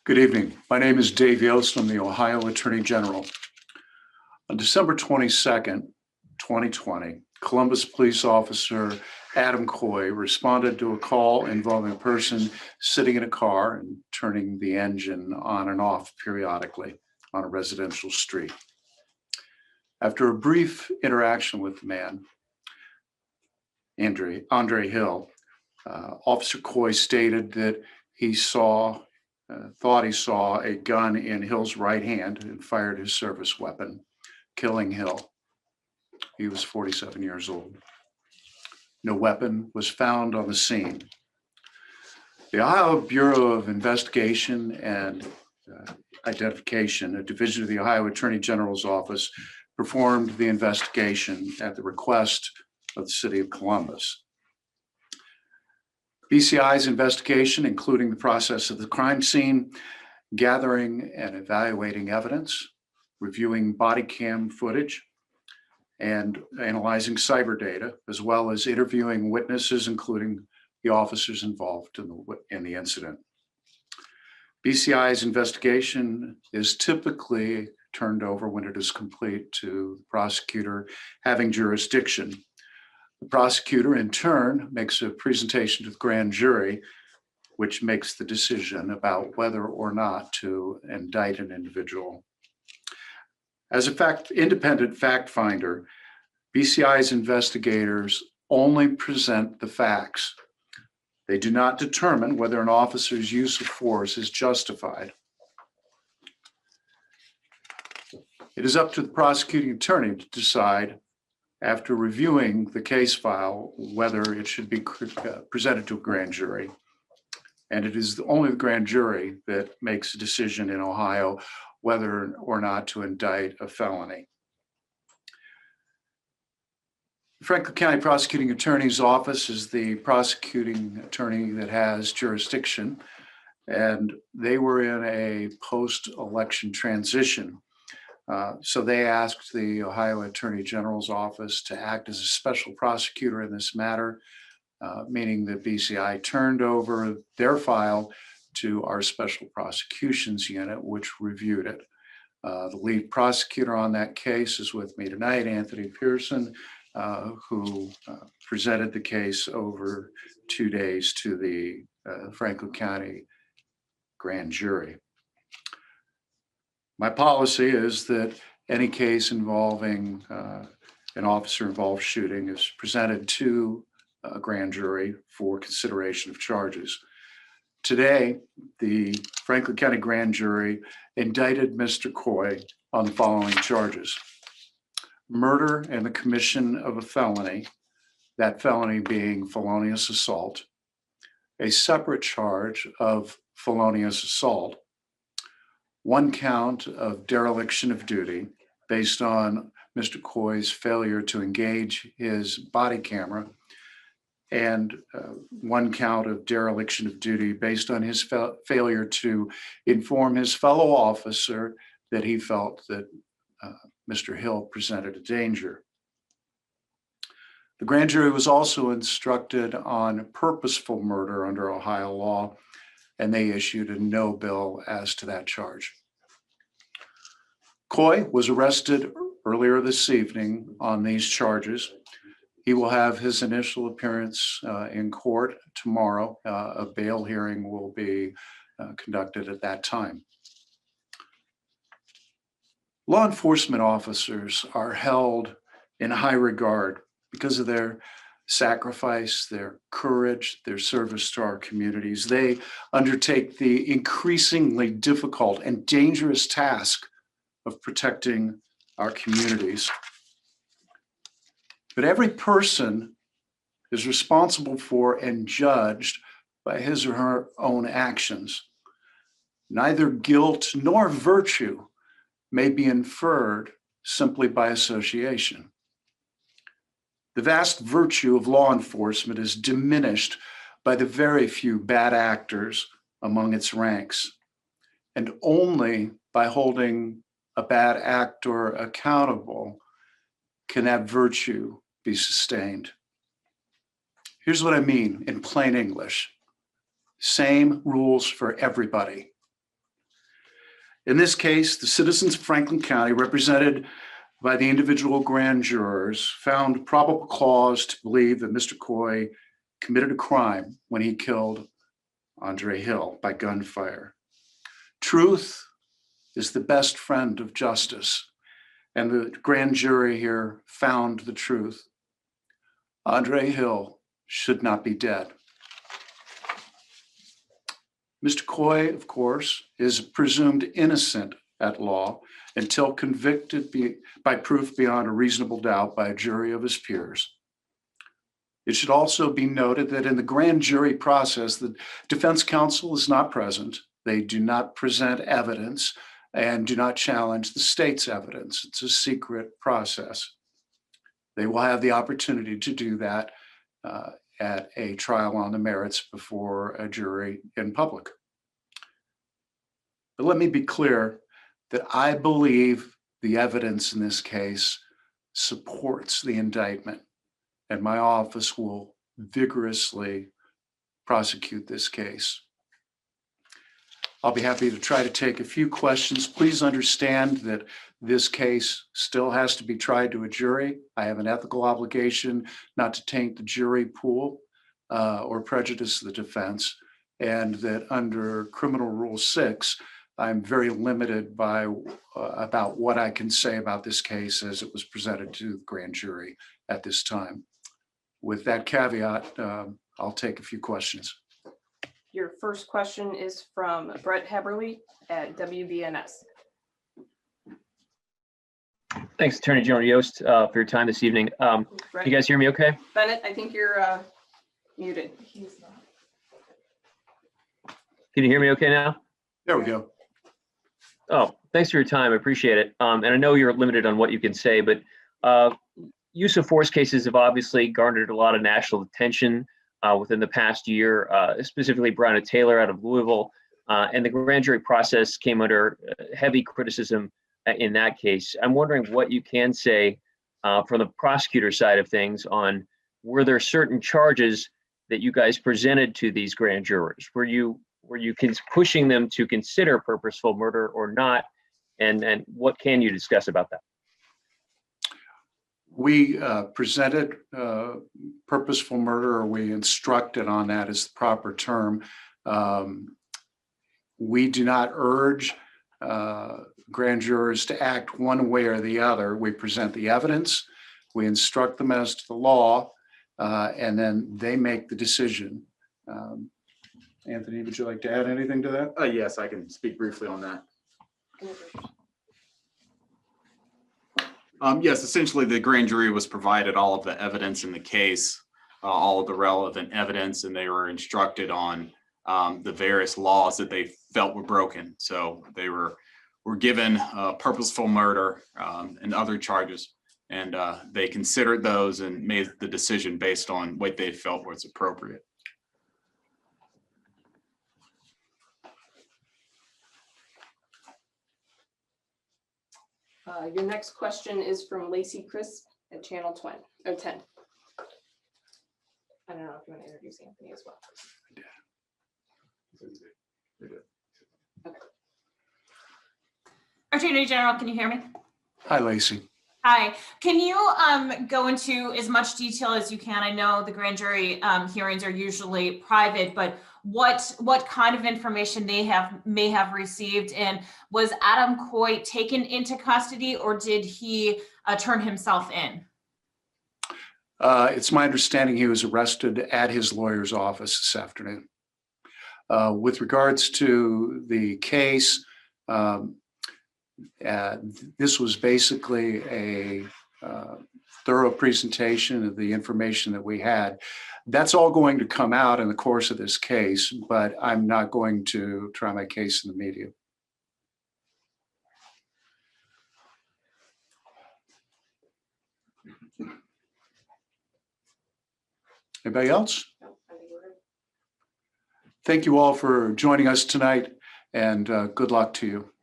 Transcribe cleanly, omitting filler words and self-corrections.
Good evening. My name is Dave Yost. I'm the Ohio Attorney General. On December 22nd, 2020, Columbus police officer Adam Coy responded to a call involving a person sitting in a car and turning the engine on and off periodically on a residential street. After a brief interaction with the man, Andre Hill, Officer Coy stated that he thought he saw a gun in Hill's right hand and fired his service weapon, killing Hill. He was 47 years old. No weapon was found on the scene. The Ohio Bureau of Investigation and Identification, a division of the Ohio Attorney General's office, performed the investigation at the request of the city of Columbus. BCI's investigation, including the process of the crime scene, gathering and evaluating evidence, reviewing body cam footage, and analyzing cyber data, as well as interviewing witnesses, including the officers involved in the incident. BCI's investigation is typically turned over when it is complete to the prosecutor having jurisdiction. The prosecutor, in turn, makes a presentation to the grand jury, which makes the decision about whether or not to indict an individual. As an independent fact finder, BCI's investigators only present the facts. They do not determine whether an officer's use of force is justified. It is up to the prosecuting attorney to decide, after reviewing the case file, whether it should be presented to a grand jury. And it is only the grand jury that makes a decision in Ohio whether or not to indict a felony. The Franklin County Prosecuting Attorney's Office is the prosecuting attorney that has jurisdiction, and they were in a post-election transition. So they asked the Ohio Attorney General's office to act as a special prosecutor in this matter, meaning that BCI turned over their file to our special prosecutions unit, which reviewed it. The lead prosecutor on that case is with me tonight, Anthony Pearson, who presented the case over 2 days to the Franklin County grand jury. My policy is that any case involving an officer-involved shooting is presented to a grand jury for consideration of charges. Today, the Franklin County grand jury indicted Mr. Coy on the following charges: murder and the commission of a felony, that felony being felonious assault, a separate charge of felonious assault, one count of dereliction of duty based on Mr. Coy's failure to engage his body camera, and one count of dereliction of duty based on his failure to inform his fellow officer that he felt that Mr. Hill presented a danger. The grand jury was also instructed on purposeful murder under Ohio law, and they issued a no bill as to that charge. Coy was arrested earlier this evening on these charges. He will have his initial appearance in court tomorrow. A bail hearing will be conducted at that time. Law enforcement officers are held in high regard because of their sacrifice, their courage, their service to our communities. They undertake the increasingly difficult and dangerous task of protecting our communities. But every person is responsible for and judged by his or her own actions. Neither guilt nor virtue may be inferred simply by association. The vast virtue of law enforcement is diminished by the very few bad actors among its ranks, and only by holding a bad actor accountable can that virtue be sustained. Here's what I mean in plain English. Same rules for everybody. In this case, the citizens of Franklin County, represented by the individual grand jurors, found probable cause to believe that Mr. Coy committed a crime when he killed Andre Hill by gunfire. Truth is the best friend of justice, and the grand jury here found the truth. Andre Hill should not be dead. Mr. Coy, of course, is presumed innocent at law until convicted by proof beyond a reasonable doubt by a jury of his peers. It should also be noted that in the grand jury process, the defense counsel is not present. They do not present evidence and do not challenge the state's evidence. It's a secret process. They will have the opportunity to do that at a trial on the merits before a jury in public. But let me be clear that I believe the evidence in this case supports the indictment, and my office will vigorously prosecute this case. I'll be happy to try to take a few questions. Please understand that this case still has to be tried to a jury. I have an ethical obligation not to taint the jury pool or prejudice the defense, and that under Criminal Rule 6, I'm very limited by about what I can say about this case as it was presented to the grand jury at this time. With that caveat, I'll take a few questions. Your first question is from Brett Heberly at WBNS. Thanks, Attorney General Yost, for your time this evening. Brett, You guys hear me okay? Bennett, I think you're muted. Can you hear me okay now? There we go. Oh, thanks for your time. I appreciate it. And I know you're limited on what you can say, but use of force cases have obviously garnered a lot of national attention within the past year, specifically Breonna Taylor out of Louisville. And the grand jury process came under heavy criticism in that case. I'm wondering what you can say from the prosecutor side of things on, were there certain charges that you guys presented to these grand jurors? Were you pushing them to consider purposeful murder or not? And what can you discuss about that? We presented purposeful murder, or we instructed on that is the proper term. We do not urge grand jurors to act one way or the other. We present the evidence, we instruct them as to the law, and then they make the decision. Anthony, would you like to add anything to that? Yes, I can speak briefly on that. Yes, essentially the grand jury was provided all of the evidence in the case, all of the relevant evidence, and they were instructed on the various laws that they felt were broken. So they were given purposeful murder and other charges, and they considered those and made the decision based on what they felt was appropriate. Your next question is from Lacey Chris at Channel 10. I don't know if you want to introduce Anthony as well. Okay. Attorney General, can you hear me? Hi, Lacey. Hi. Can you go into as much detail as you can? I know the grand jury hearings are usually private, but what kind of information they may have received, and was Adam Coy taken into custody, or did he turn himself in? It's my understanding he was arrested at his lawyer's office this afternoon. With regards to the case, this was basically a thorough presentation of the information that we had. That's all going to come out in the course of this case, but I'm not going to try my case in the media. Anybody else? Thank you all for joining us tonight, and good luck to you.